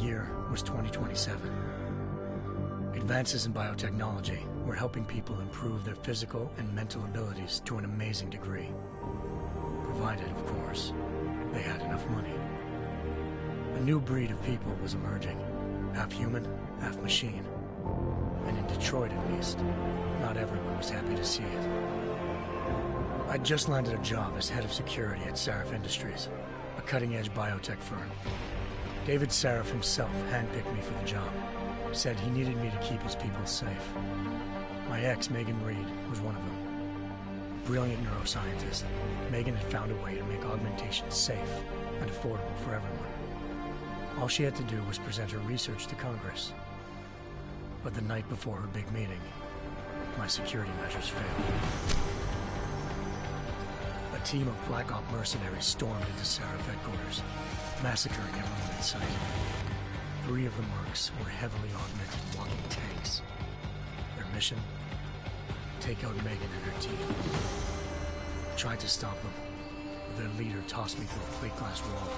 year was 2027. Advances in biotechnology were helping people improve their physical and mental abilities to an amazing degree. Provided, of course, they had enough money. A new breed of people was emerging, half human, half machine. And in Detroit, at least, not everyone was happy to see it. I'd just landed a job as head of security at Sarif Industries, a cutting-edge biotech firm. David Sarif himself handpicked me for the job, said he needed me to keep his people safe. My ex, Megan Reed, was one of them. Brilliant neuroscientist, Megan had found a way to make augmentation safe and affordable for everyone. All she had to do was present her research to Congress. But the night before her big meeting, my security measures failed. A team of Black Op mercenaries stormed into Sarif headquarters, massacring everyone in sight. 3 of the mercs were heavily augmented walking tanks. Their mission? Take out Megan and her team. I tried to stop them, but their leader tossed me through a plate glass wall.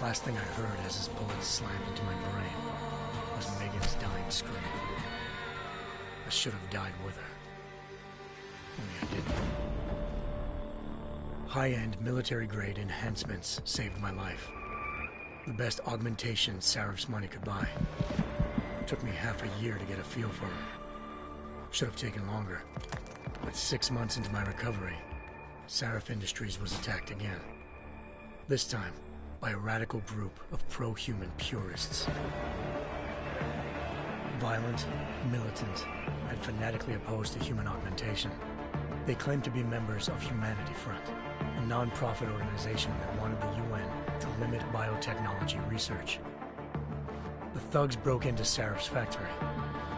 Last thing I heard as his bullets slammed into my brain was Megan's dying scream. I should have died with her. Only I didn't. High-end military-grade enhancements saved my life. The best augmentation Sarif's money could buy. It took me half a year to get a feel for her. Should have taken longer. But 6 months into my recovery, Sarif Industries was attacked again. This time, by a radical group of pro-human purists. Violent, militant, and fanatically opposed to human augmentation. They claimed to be members of Humanity Front, a non-profit organization that wanted the UN to limit biotechnology research. The thugs broke into Sarif's factory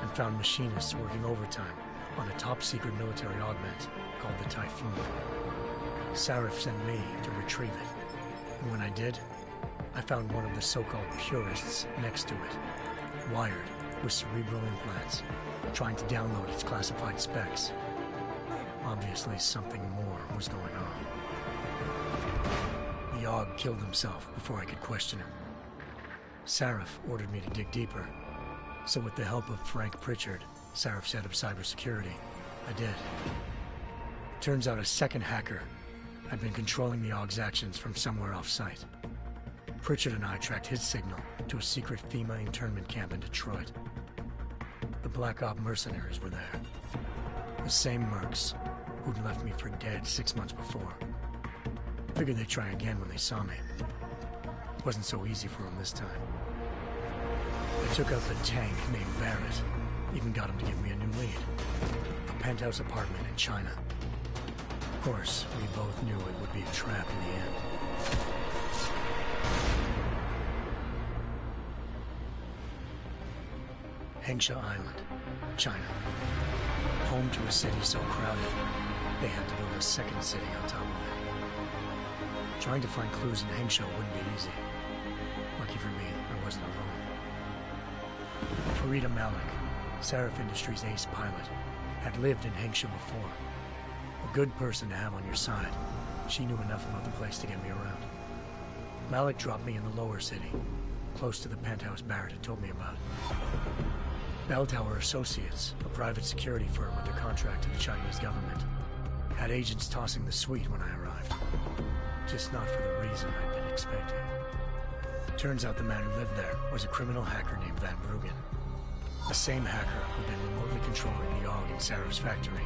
and found machinists working overtime on a top-secret military augment called the Typhoon. Sarif sent me to retrieve it, and when I did, I found one of the so-called purists next to it, wired with cerebral implants, trying to download its classified specs. Obviously, something more was going on. The AUG killed himself before I could question him. Sarif ordered me to dig deeper, so with the help of Frank Pritchard, Sarif's head of cybersecurity, I did. Turns out a second hacker had been controlling the AUG's actions from somewhere off-site. Pritchard and I tracked his signal to a secret FEMA internment camp in Detroit. The Black Op mercenaries were there. The same mercs who'd left me for dead 6 months before. Figured they'd try again when they saw me. Wasn't so easy for them this time. I took out the tank named Barrett, even got him to give me a new lead. A penthouse apartment in China. Of course, we both knew it would be a trap in the end. Hengsha Island, China. Home to a city so crowded, they had to build a second city on top of it. Trying to find clues in Hengsha wouldn't be easy. Lucky for me, I wasn't alone. Farida Malik, Sarif Industries' ace pilot, had lived in Hengsha before. A good person to have on your side. She knew enough about the place to get me around. Malik dropped me in the lower city, close to the penthouse Barrett had told me about. Bell Tower Associates, a private security firm under contract to the Chinese government, had agents tossing the suite when I arrived. Just not for the reason I'd been expecting. Turns out the man who lived there was a criminal hacker named Van Bruggen. The same hacker who'd been remotely controlling the AUG in Sarif's factory.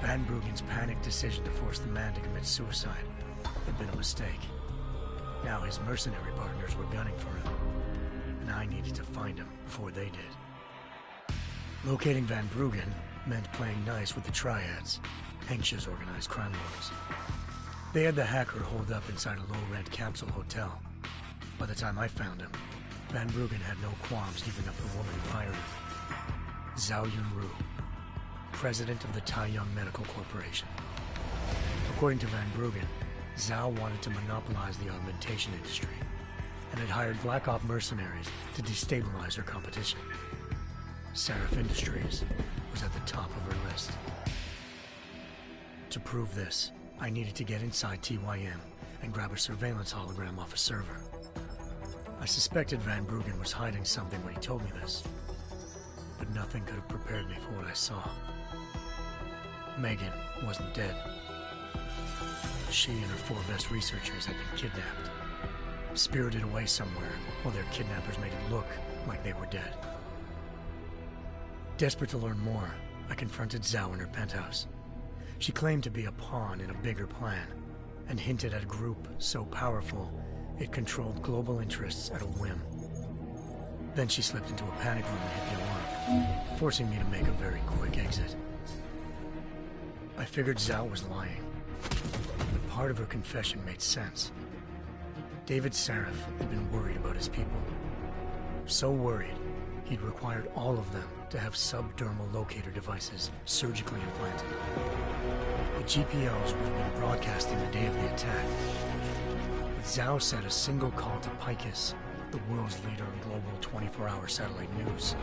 Van Bruggen's panicked decision to force the man to commit suicide had been a mistake. Now his mercenary partners were gunning for him, and I needed to find him before they did. Locating Van Bruggen meant playing nice with the Triads, Hengsha's organized crime lords. They had the hacker holed up inside a low-rent capsule hotel. By the time I found him, Van Bruggen had no qualms giving up the woman who hired him. Zhao Yunru, president of the Taiyang Medical Corporation. According to Van Bruggen, Zhao wanted to monopolize the augmentation industry and had hired Black Op mercenaries to destabilize her competition. Sarif Industries was at the top of her list. To prove this, I needed to get inside TYM and grab a surveillance hologram off a server. I suspected Van Bruggen was hiding something when he told me this, but nothing could have prepared me for what I saw. Megan wasn't dead. She and her 4 best researchers had been kidnapped, spirited away somewhere while their kidnappers made it look like they were dead. Desperate to learn more, I confronted Zhao in her penthouse. She claimed to be a pawn in a bigger plan, and hinted at a group so powerful it controlled global interests at a whim. Then she slipped into a panic room and hit the alarm, forcing me to make a very quick exit. I figured Zhao was lying, but part of her confession made sense. David Sarif had been worried about his people. So worried, he'd required all of them to have subdermal locator devices surgically implanted. The GPOs would have been broadcasting the day of the attack. But Zhao said a single call to Picus, the world's leader in global 24-hour satellite news,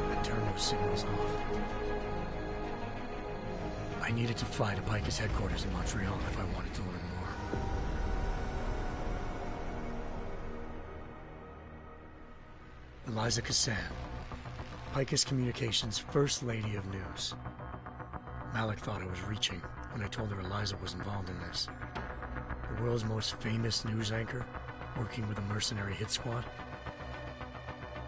had turned those signals off. I needed to fly to Picus headquarters in Montreal if I wanted to learn more. Eliza Cassan, Picus Communications' First Lady of News. Malik thought I was reaching when I told her Eliza was involved in this. The world's most famous news anchor, working with a mercenary hit squad.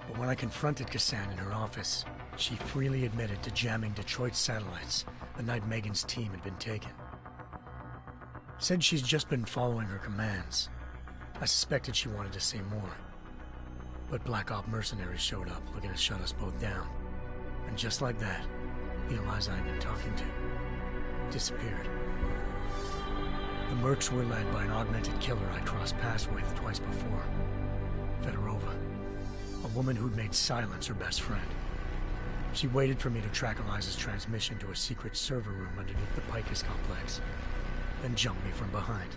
But when I confronted Cassan in her office, she freely admitted to jamming Detroit's satellites the night Megan's team had been taken. Said she's just been following her commands. I suspected she wanted to say more. But Black Op mercenaries showed up looking to shut us both down. And just like that, the Eliza I'd been talking to disappeared. The Mercs were led by an augmented killer I'd crossed paths with twice before, Fedorova, a woman who'd made silence her best friend. She waited for me to track Eliza's transmission to a secret server room underneath the Picus complex, then jumped me from behind.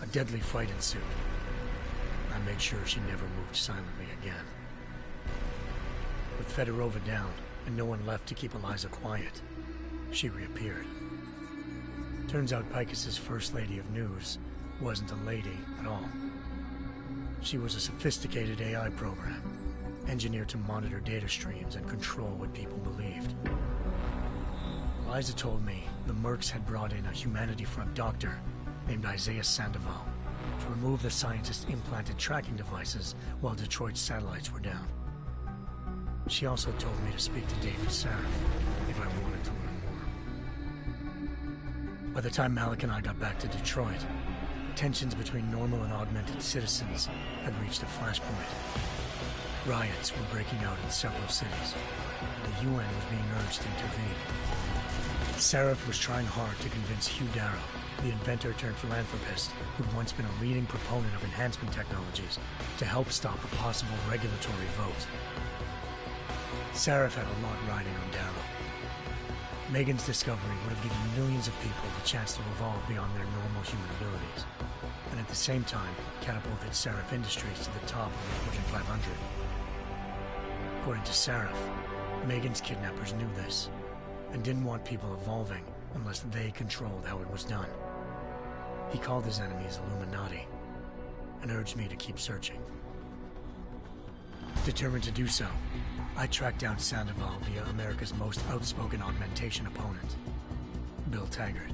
A deadly fight ensued. I made sure she never moved silently again. With Fedorova down and no one left to keep Eliza quiet, she reappeared. Turns out Picus's First Lady of News wasn't a lady at all. She was a sophisticated AI program, engineered to monitor data streams and control what people believed. Eliza told me the Mercs had brought in a Humanity Front doctor named Isaiah Sandoval to remove the scientist's implanted tracking devices while Detroit's satellites were down. She also told me to speak to David Sarif if I wanted to learn more. By the time Malik and I got back to Detroit, tensions between normal and augmented citizens had reached a flashpoint. Riots were breaking out in several cities. The UN was being urged to intervene. Sarif was trying hard to convince Hugh Darrow, the inventor turned philanthropist who'd once been a leading proponent of enhancement technologies, to help stop a possible regulatory vote. Sarif had a lot riding on Darrow. Megan's discovery would have given millions of people the chance to evolve beyond their normal human abilities, and at the same time catapulted Sarif Industries to the top of the Fortune 500. According to Sarif, Megan's kidnappers knew this, and didn't want people evolving unless they controlled how it was done. He called his enemies Illuminati, and urged me to keep searching. Determined to do so, I tracked down Sandoval via America's most outspoken augmentation opponent, Bill Taggart,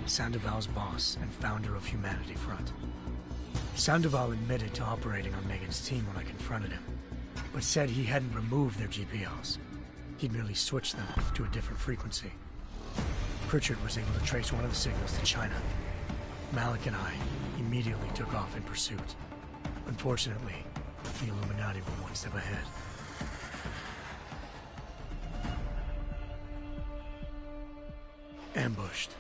Sandoval's boss and founder of Humanity Front. Sandoval admitted to operating on Megan's team when I confronted him, but said he hadn't removed their GPLs. He'd merely switched them to a different frequency. Pritchard was able to trace one of the signals to China. Malik and I immediately took off in pursuit. Unfortunately, the Illuminati were one step ahead. Ambushed.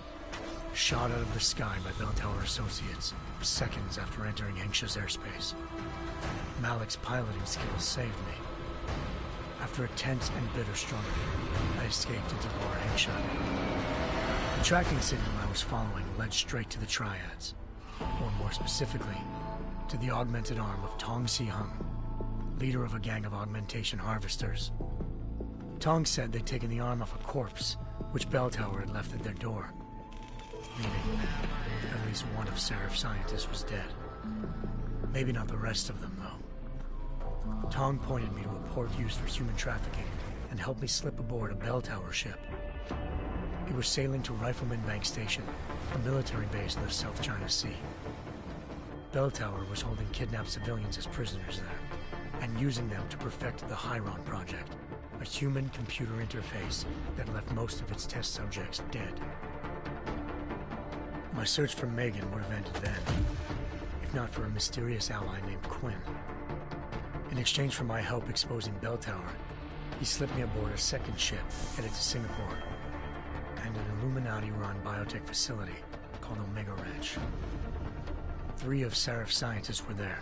Shot out of the sky by Bell Tower Associates, seconds after entering Hengsha's airspace. Malik's piloting skills saved me. After a tense and bitter struggle, I escaped into Lower Hengsha. The tracking signal I was following led straight to the Triads, or more specifically, to the augmented arm of Tong Si-hung, leader of a gang of augmentation harvesters. Tong said they'd taken the arm off a corpse, which Bell Tower had left at their door, meaning at least one of Sarif's scientists was dead. Maybe not the rest of them, though. Tong pointed me to a port used for human trafficking and helped me slip aboard a bell tower ship. It was sailing to Rifleman Bank Station, a military base in the South China Sea. Bell Tower was holding kidnapped civilians as prisoners there, and using them to perfect the Hyron Project, a human-computer interface that left most of its test subjects dead. My search for Megan would have ended then, if not for a mysterious ally named Quinn. In exchange for my help exposing Bell Tower, he slipped me aboard a second ship headed to Singapore, and an Illuminati-run biotech facility called Omega Ranch. 3 of Serif's scientists were there,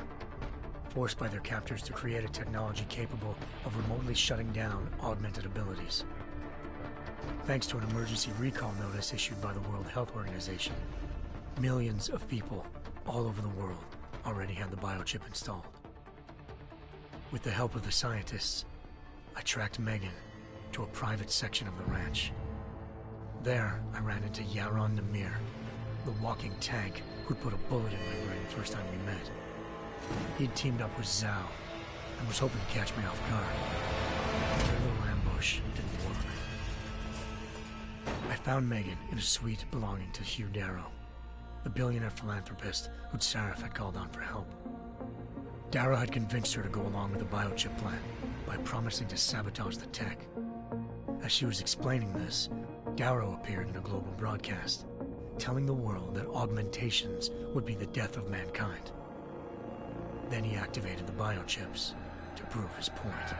forced by their captors to create a technology capable of remotely shutting down augmented abilities. Thanks to an emergency recall notice issued by the World Health Organization, millions of people all over the world already had the biochip installed. With the help of the scientists, I tracked Megan to a private section of the ranch. There, I ran into Yaron Namir, the walking tank who'd put a bullet in my brain the first time we met. He'd teamed up with Zhao and was hoping to catch me off guard. Their little ambush didn't work. I found Megan in a suite belonging to Hugh Darrow, the billionaire philanthropist who'd Sarif had called on for help. Darrow had convinced her to go along with the biochip plan by promising to sabotage the tech. As she was explaining this, Darrow appeared in a global broadcast, telling the world that augmentations would be the death of mankind. Then he activated the biochips to prove his point.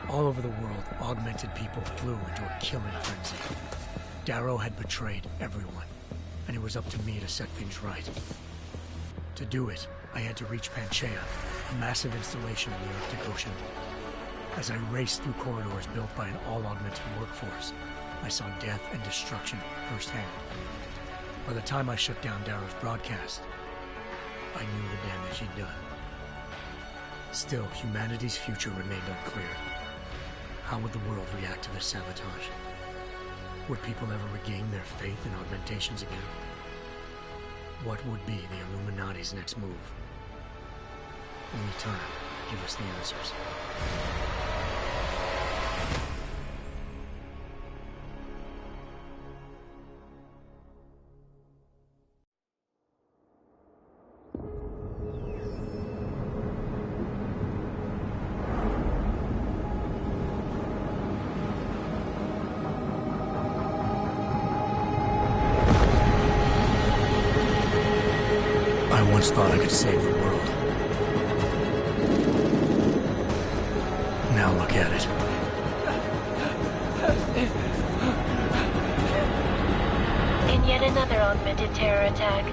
All over the world, augmented people flew into a killing frenzy. Darrow had betrayed everyone, and it was up to me to set things right. To do it, I had to reach Panchaea, a massive installation in the Arctic Ocean. As I raced through corridors built by an all-augmented workforce, I saw death and destruction firsthand. By the time I shut down Darrow's broadcast, I knew the damage he'd done. Still, humanity's future remained unclear. How would the world react to this sabotage? Would people ever regain their faith in augmentations again? What would be the Illuminati's next move? Only time could give us the answers. I once thought I could save the world. Now look at it. In yet another augmented terror attack,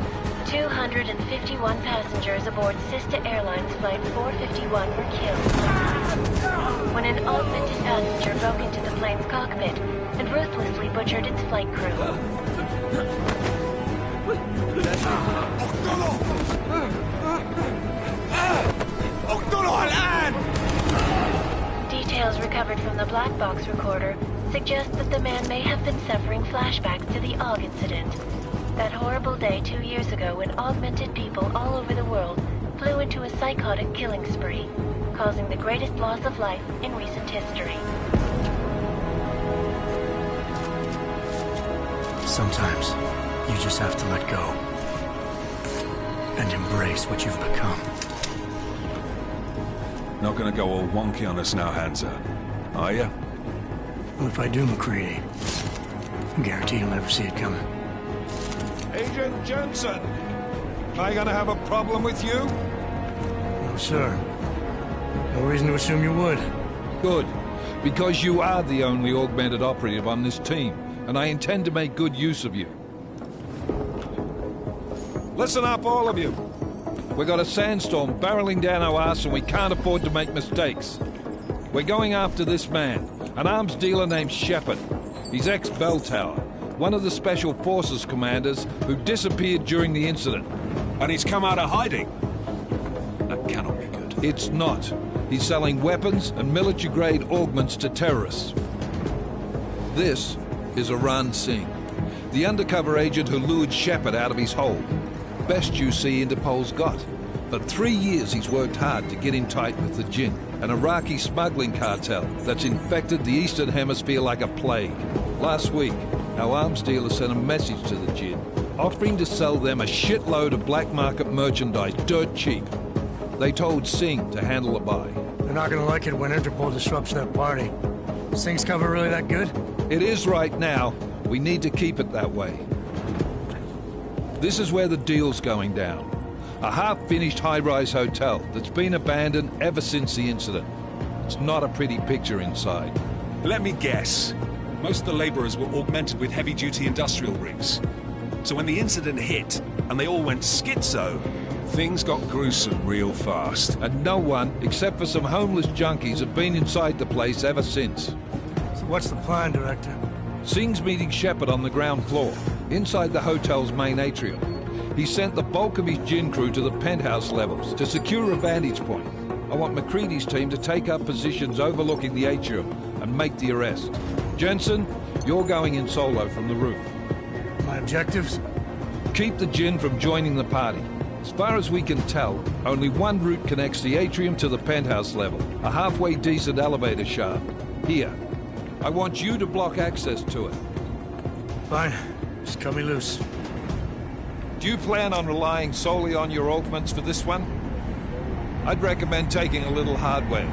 251 passengers aboard Sister Airlines Flight 451 were killed when an augmented passenger broke into the plane's cockpit and ruthlessly butchered its flight crew. Details recovered from the black box recorder suggest that the man may have been suffering flashbacks to the AUG incident. That horrible day 2 years ago when augmented people all over the world flew into a psychotic killing spree, causing the greatest loss of life in recent history. Sometimes, you just have to let go and embrace what you've become. Not gonna go all wonky on us now, Hansa, are ya? Well, if I do, McCready, I guarantee you'll never see it coming. Agent Jensen, am I gonna have a problem with you? No, sir. No reason to assume you would. Good, because you are the only augmented operative on this team, and I intend to make good use of you. Listen up, all of you. We got a sandstorm barreling down our arse and we can't afford to make mistakes. We're going after this man, an arms dealer named Shepard. He's ex-Bell Tower, one of the Special Forces commanders who disappeared during the incident. And he's come out of hiding. That cannot be good. It's not. He's selling weapons and military-grade augments to terrorists. This is Aran Singh, the undercover agent who lured Shepard out of his hole. best UC Interpol's got. For 3 years he's worked hard to get in tight with the Jinn, an Iraqi smuggling cartel that's infected the Eastern Hemisphere like a plague. Last week, our arms dealer sent a message to the Jinn, offering to sell them a shitload of black market merchandise dirt cheap. They told Singh to handle the buy. They're not gonna like it when Interpol disrupts that party. Singh's cover really that good? It is right now. We need to keep it that way. This is where the deal's going down. A half-finished high-rise hotel that's been abandoned ever since the incident. It's not a pretty picture inside. Let me guess. Most of the laborers were augmented with heavy-duty industrial rigs. So when the incident hit, and they all went schizo, things got gruesome real fast. And no one, except for some homeless junkies, have been inside the place ever since. So what's the plan, Director? Singh's meeting Shepard on the ground floor, inside the hotel's main atrium. He sent the bulk of his Jinn crew to the penthouse levels to secure a vantage point. I want McCready's team to take up positions overlooking the atrium and make the arrest. Jensen, you're going in solo from the roof. My objectives? Keep the Jinn from joining the party. As far as we can tell, only one route connects the atrium to the penthouse level, a halfway decent elevator shaft. Here. I want you to block access to it. Fine. Just cut me loose. Do you plan on relying solely on your augments for this one? I'd recommend taking a little hardware,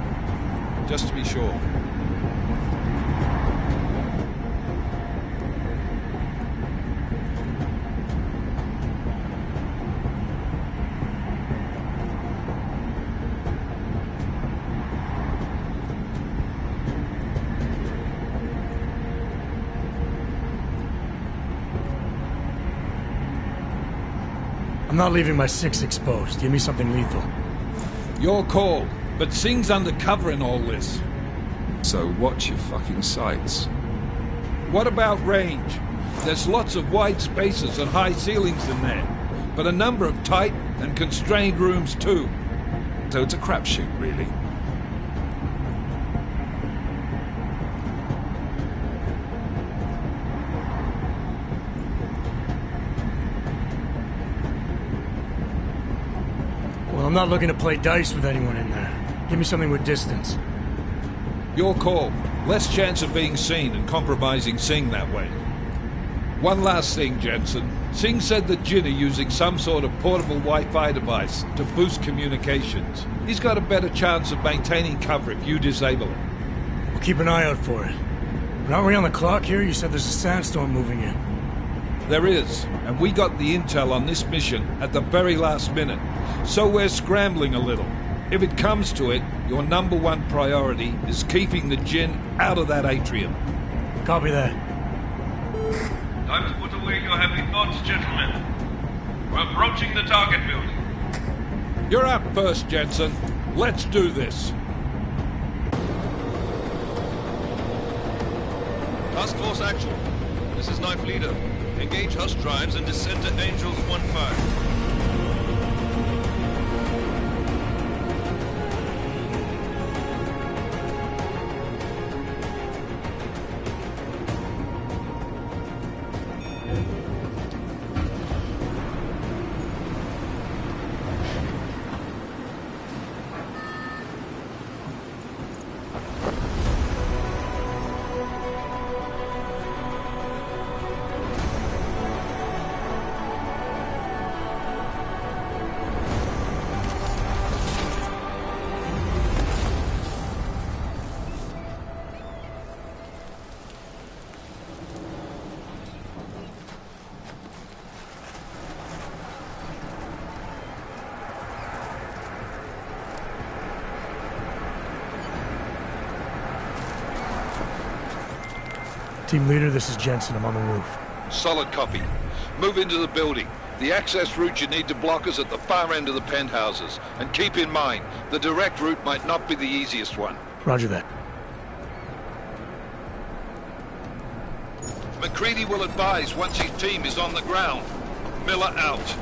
just to be sure. I'm not leaving my 6 exposed. Give me something lethal. Your call, but Singh's undercover in all this. So watch your fucking sights. What about range? There's lots of wide spaces and high ceilings in there, but a number of tight and constrained rooms too. So it's a crapshoot, really. Well, I'm not looking to play dice with anyone in there. Give me something with distance. Your call. Less chance of being seen and compromising Singh that way. One last thing, Jensen. Singh said that Jinn are using some sort of portable Wi-Fi device to boost communications. He's got a better chance of maintaining cover if you disable it. We'll keep an eye out for it. But aren't we on the clock here? You said there's a sandstorm moving in. There is, and we got the intel on this mission at the very last minute. So we're scrambling a little. If it comes to it, your number one priority is keeping the Jinn out of that atrium. Copy that. Time to put away your heavy thoughts, gentlemen. We're approaching the target building. You're up first, Jensen. Let's do this. Task Force action. This is Knife Leader. Engage Hush drives and descend to Angels 1-5. Team leader, this is Jensen. I'm on the roof. Solid copy. Move into the building. The access route you need to block is at the far end of the penthouses. And keep in mind, the direct route might not be the easiest one. Roger that. McCready will advise once his team is on the ground. Miller out.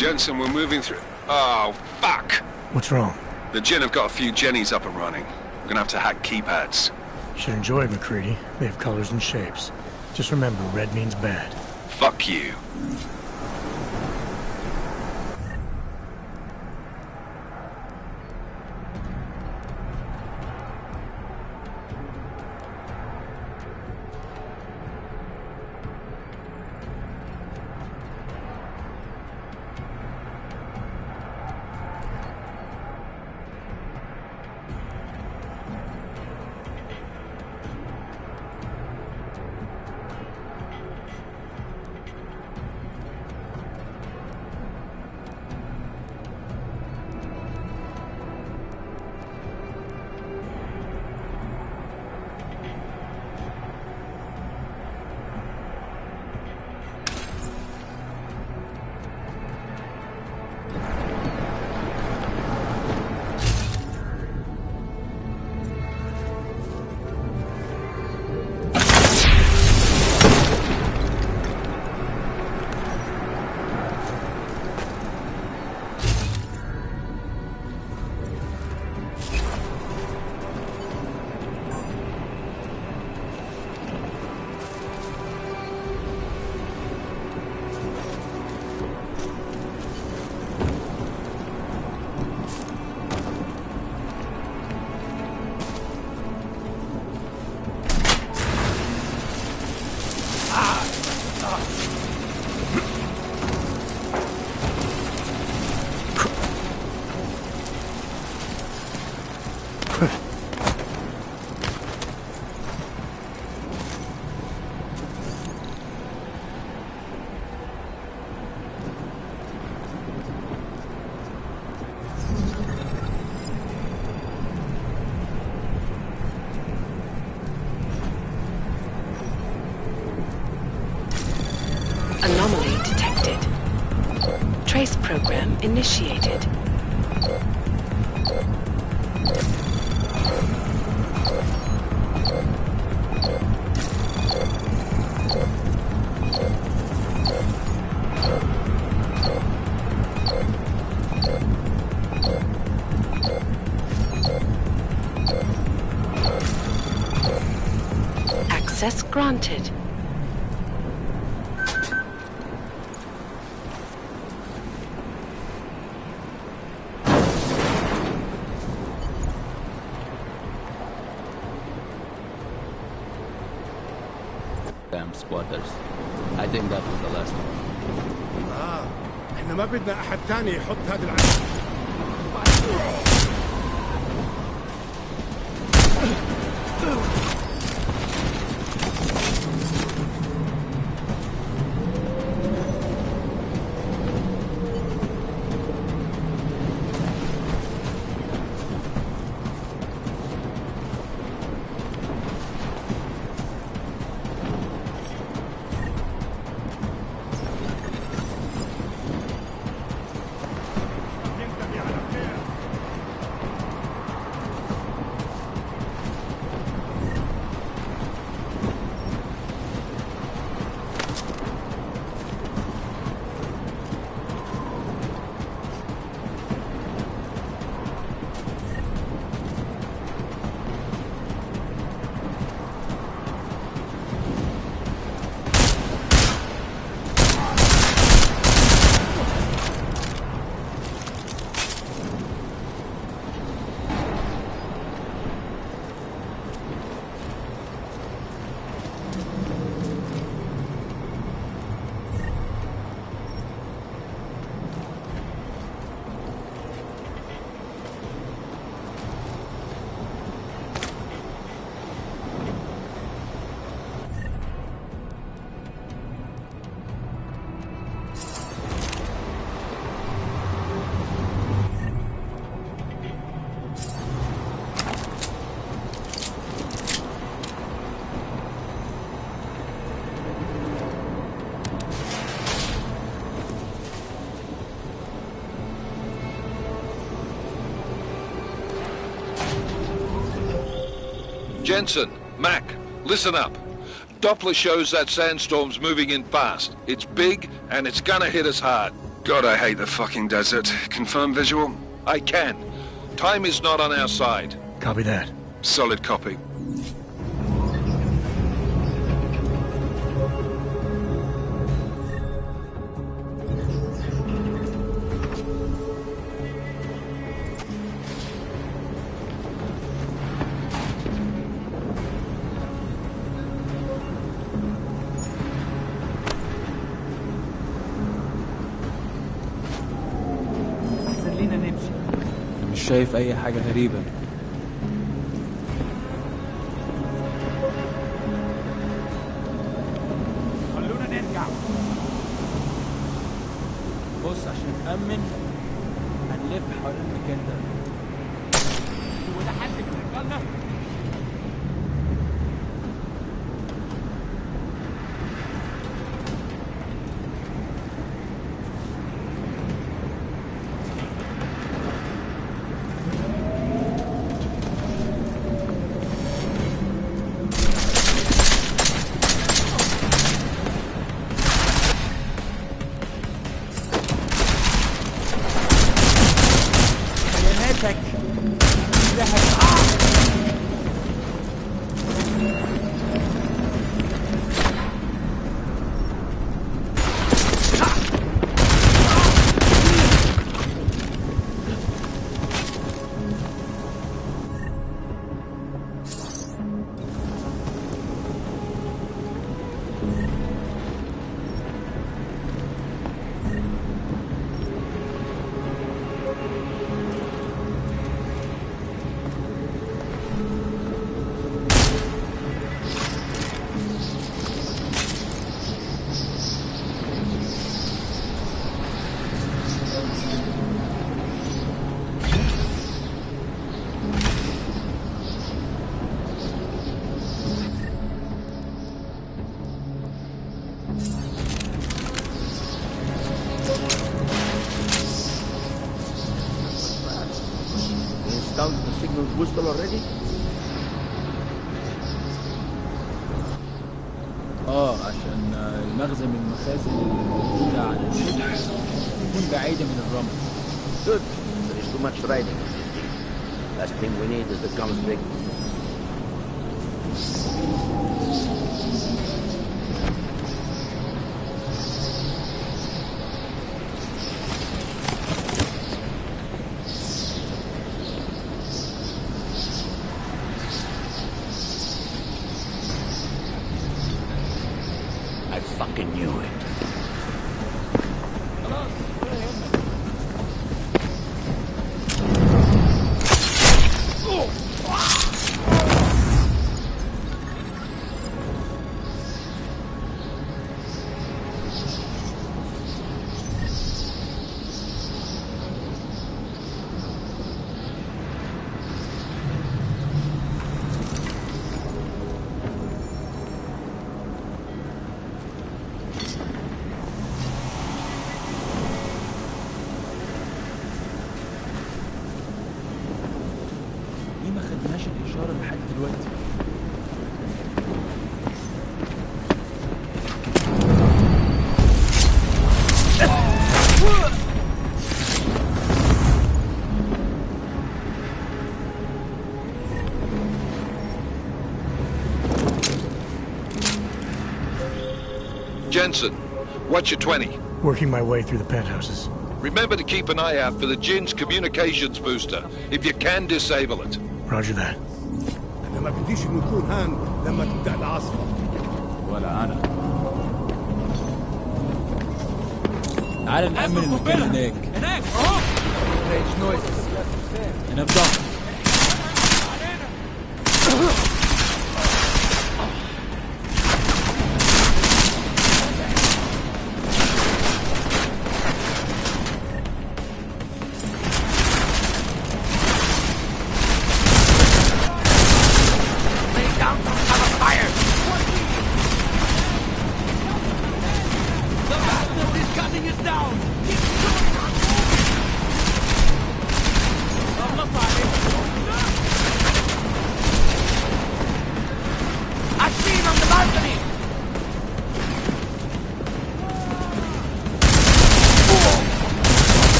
Jensen, we're moving through... Oh, fuck! What's wrong? The Jinn have got a few Jennies up and running. We're gonna have to hack keypads. Should enjoy it, McCready. They have colors and shapes. Just remember, red means bad. Fuck you. Anomaly detected. Trace program initiated. Access granted. Camp squatters. I think that was the last one. احنا ما بدنا احد تاني يحط هذا العلم. Jensen, Mac, listen up. Doppler shows that sandstorm's moving in fast. It's big, and it's gonna hit us hard. God, I hate the fucking desert. Confirm visual? I can. Time is not on our side. Copy that. Solid copy. مش شايف أي حاجة غريبة. خلونا نرجع. بص عشان نأمن هنلف حوالين المكان ده. هو ده حد من رجالنا؟ Booster already? عشان المخزن من المخازن الموجودة على الشط تكون بعيدة من الرمل. Good. There is too much riding. Last thing we need is the conflict. Fucking knew it. الإشارة لحد دلوقتي. Jensen, what's your 20? Working my way through the penthouses. Remember to keep an eye out for the Jin's communications booster. If you can, disable it. Roger that. أنا ما بديش نكون هان لما تبدأ العاصفة. ولا أنا. تعال نأمن المكان هناك. هناك أهو. هنا في ضغط. Down! Keep going!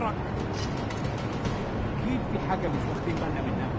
اتحرك. اكيد في حاجه مش واخدين بالنا منها.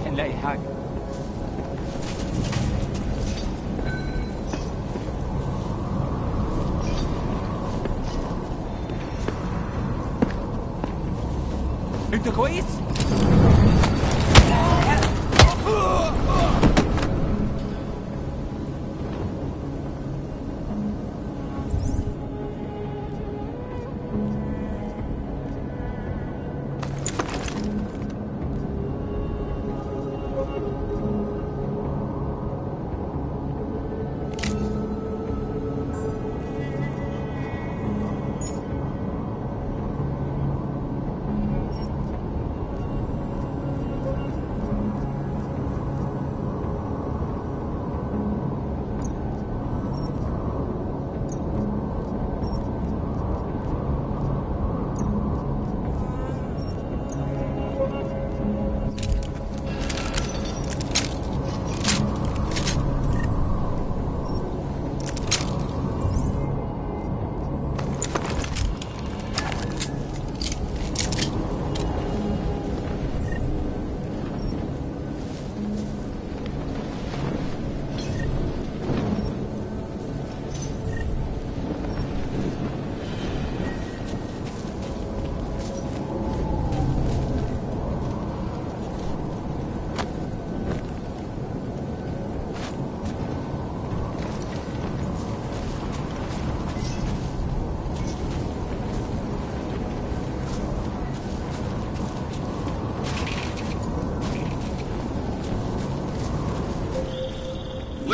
نلاقي حاجة. انت كويس؟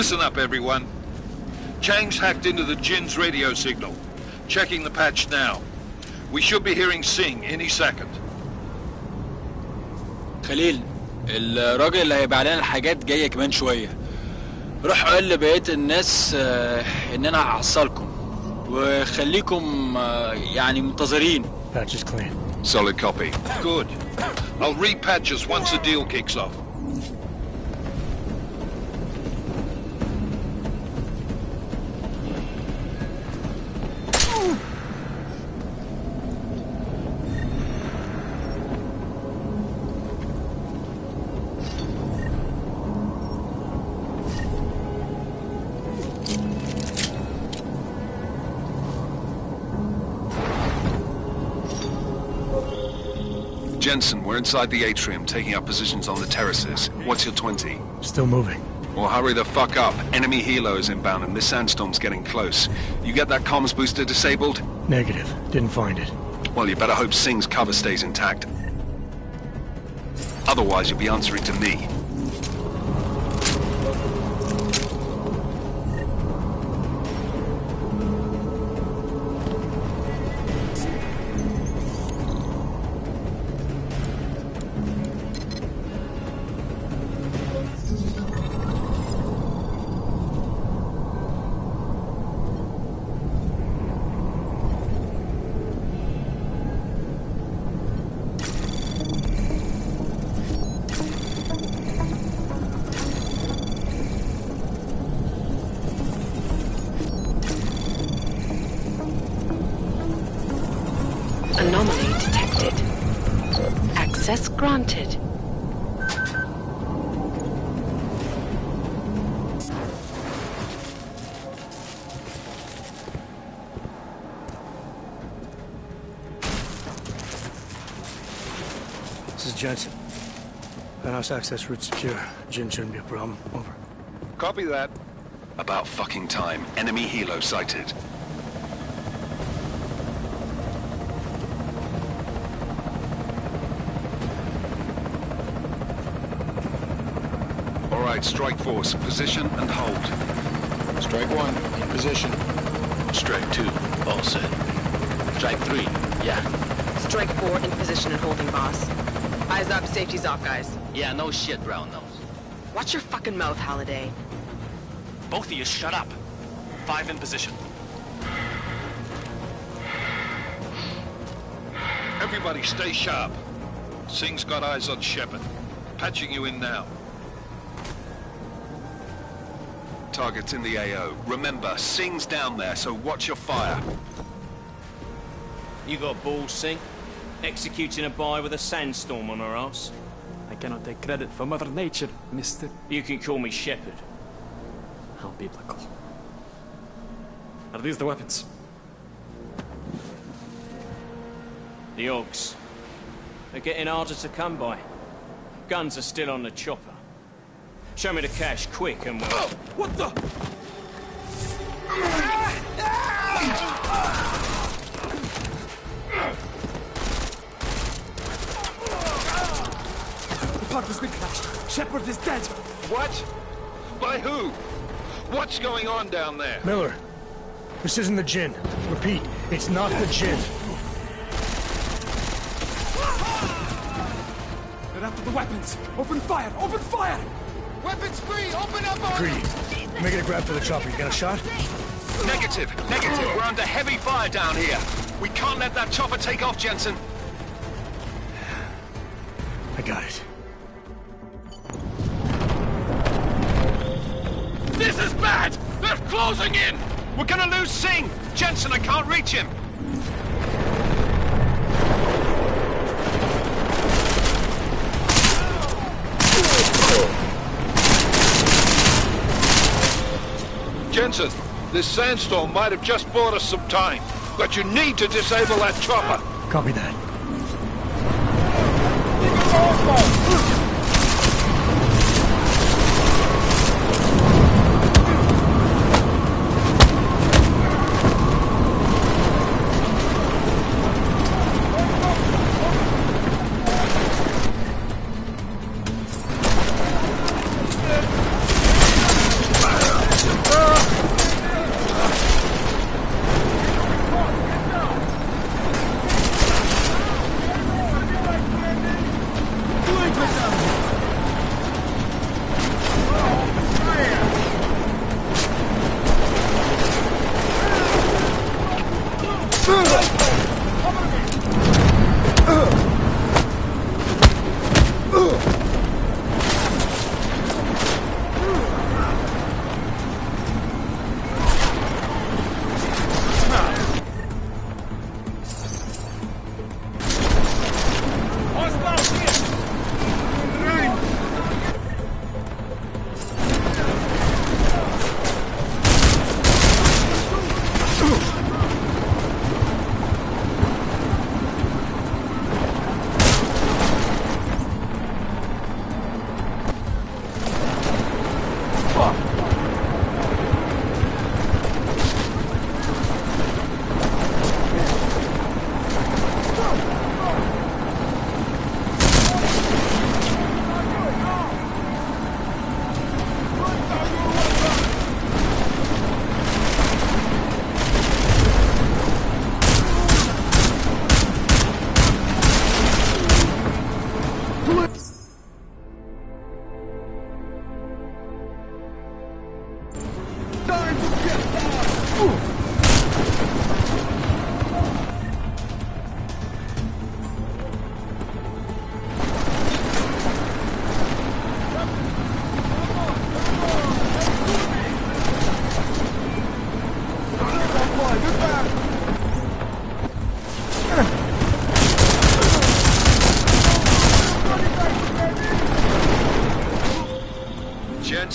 Listen up, everyone. Chang's hacked into the Jin's radio signal. Checking the patch now. We should be hearing Sing any second. خليل، الراجل اللي هيبيع لنا الحاجات جاي كمان شوية. روح قول لبقية الناس ان انا هحصلكم وخليكم يعني منتظرين. Patch is clean. Solid copy. Good. I'll repatch us once the deal kicks off. Jensen, we're inside the atrium, taking up positions on the terraces. What's your 20? Still moving. Well, hurry the fuck up. Enemy helo is inbound and this sandstorm's getting close. You get that comms booster disabled? Negative. Didn't find it. Well, you better hope Singh's cover stays intact. Otherwise, you'll be answering to me. Anomaly detected. Access granted. This is Jensen. Penthouse access route secure. Jin shouldn't be a problem. Over. Copy that. About fucking time. Enemy helo sighted. All right, strike force. Position and hold. Strike 1, in position. Strike 2, all set. Strike 3, yeah. Strike 4 in position and holding, boss. Eyes up, safety's off, guys. Yeah, no shit, brown nose. Watch your fucking mouth, Halliday. Both of you shut up. 5 in position. Everybody stay sharp. Singh's got eyes on Shepard. Patching you in now. Target's in the AO. Remember, Singh's down there, so watch your fire. You got balls, Singh? Executing a buy with a sandstorm on her ass? I cannot take credit for Mother Nature, mister. You can call me Shepard. How biblical. Are these the weapons? The Ogs. They're getting harder to come by. Guns are still on the chopper. Show me the cash, quick, and we'll... Oh, what the? The part has been crashed. Shepard is dead. What? By who? What's going on down there? Miller, this isn't the Jinn. Repeat, it's not the Jinn. They're after the weapons. Open fire! Open fire! Weapons free! Open up on... Greedy, make it a grab for the chopper. You got a shot? Negative. We're under heavy fire down here. We can't let that chopper take off, Jensen. I got it. This is bad! They're closing in! We're gonna lose Singh! Jensen, I can't reach him! Jensen, this sandstorm might have just bought us some time, but you need to disable that chopper. Copy that.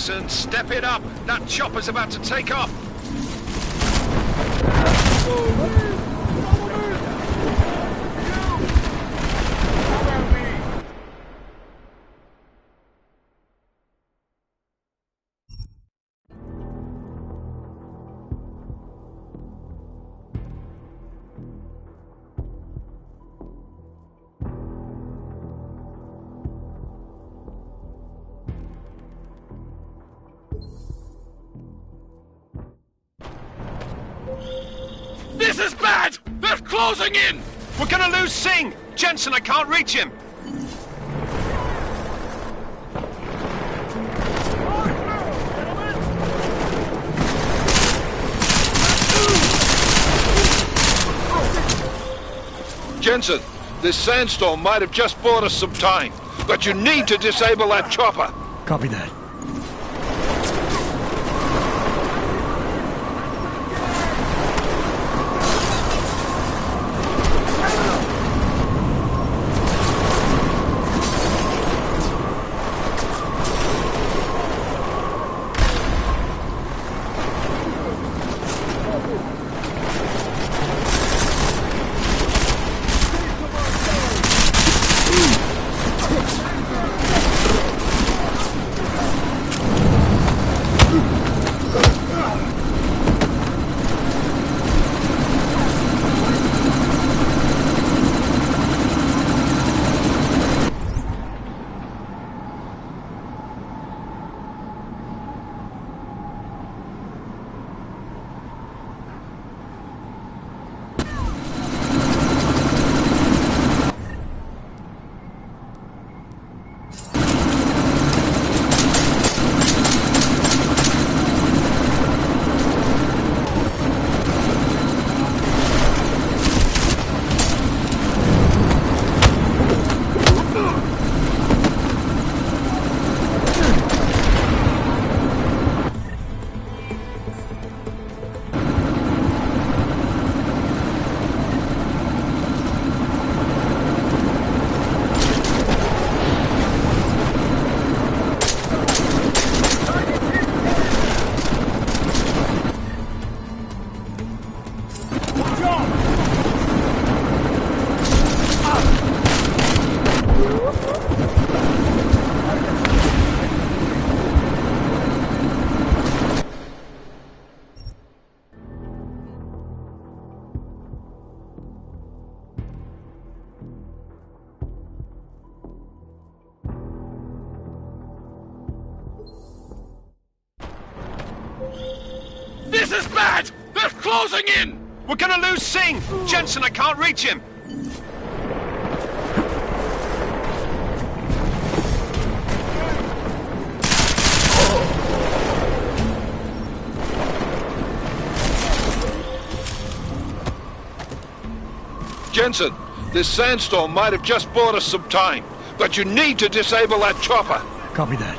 Jensen, step it up. That chopper's about to take off. This is bad! They're closing in! We're gonna lose Singh! Jensen, I can't reach him! Jensen, this sandstorm might have just bought us some time, but you need to disable that chopper. Copy that. This is bad! They're closing in! We're gonna lose Singh! Jensen, I can't reach him! Jensen, this sandstorm might have just bought us some time, but you need to disable that chopper. Copy that.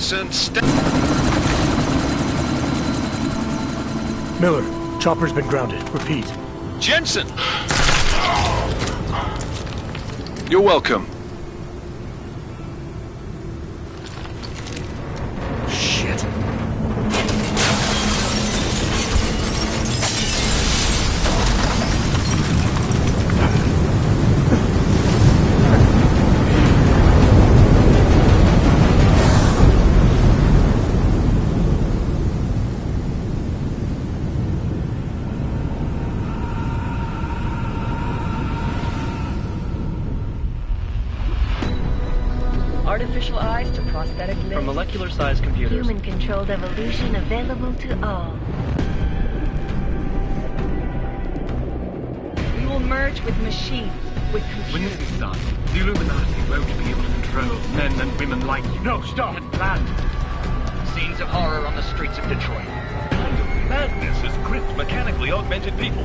Jensen, Miller, chopper's been grounded. Repeat. Jensen! You're welcome. Shit. Artificial eyes to prosthetic limbs. From molecular-sized computers. Human-controlled evolution available to all. We will merge with machines, with computers. When this is done, the Illuminati won't be able to control men and women like you. No, stop! And planned. Scenes of horror on the streets of Detroit. What kind of madness has gripped mechanically augmented people?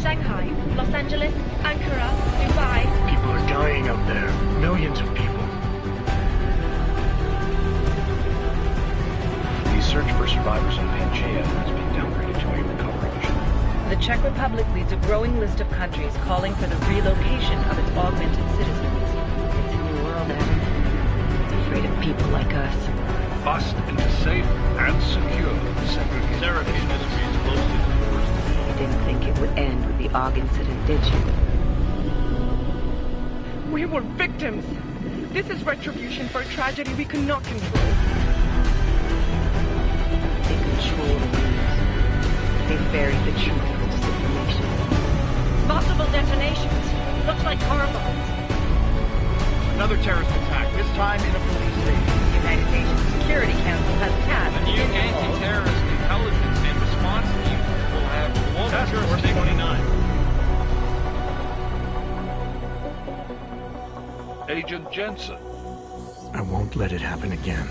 Shanghai, Los Angeles, Ankara, Dubai. People are dying out there. Millions of people. The search for survivors on Pangaea has been downgraded to a recovery mission. The Czech Republic leads a growing list of countries calling for the relocation of its augmented citizens. It's a new world, Adam. It's afraid of people like us. Bust into safe and secure Seraph Industries close to the worst. You didn't think it would end with the AUG incident, did you? We were victims. This is retribution for a tragedy we could not control. They control the news. They buried the truth with disinformation. Multiple detonations. Looks like car bombs. Another terrorist attack, this time in a police station. The United Nations Security Council has tasked The new anti-terrorist intelligence and response team will have global jurisdiction. 29. Agent Jensen. I won't let it happen again.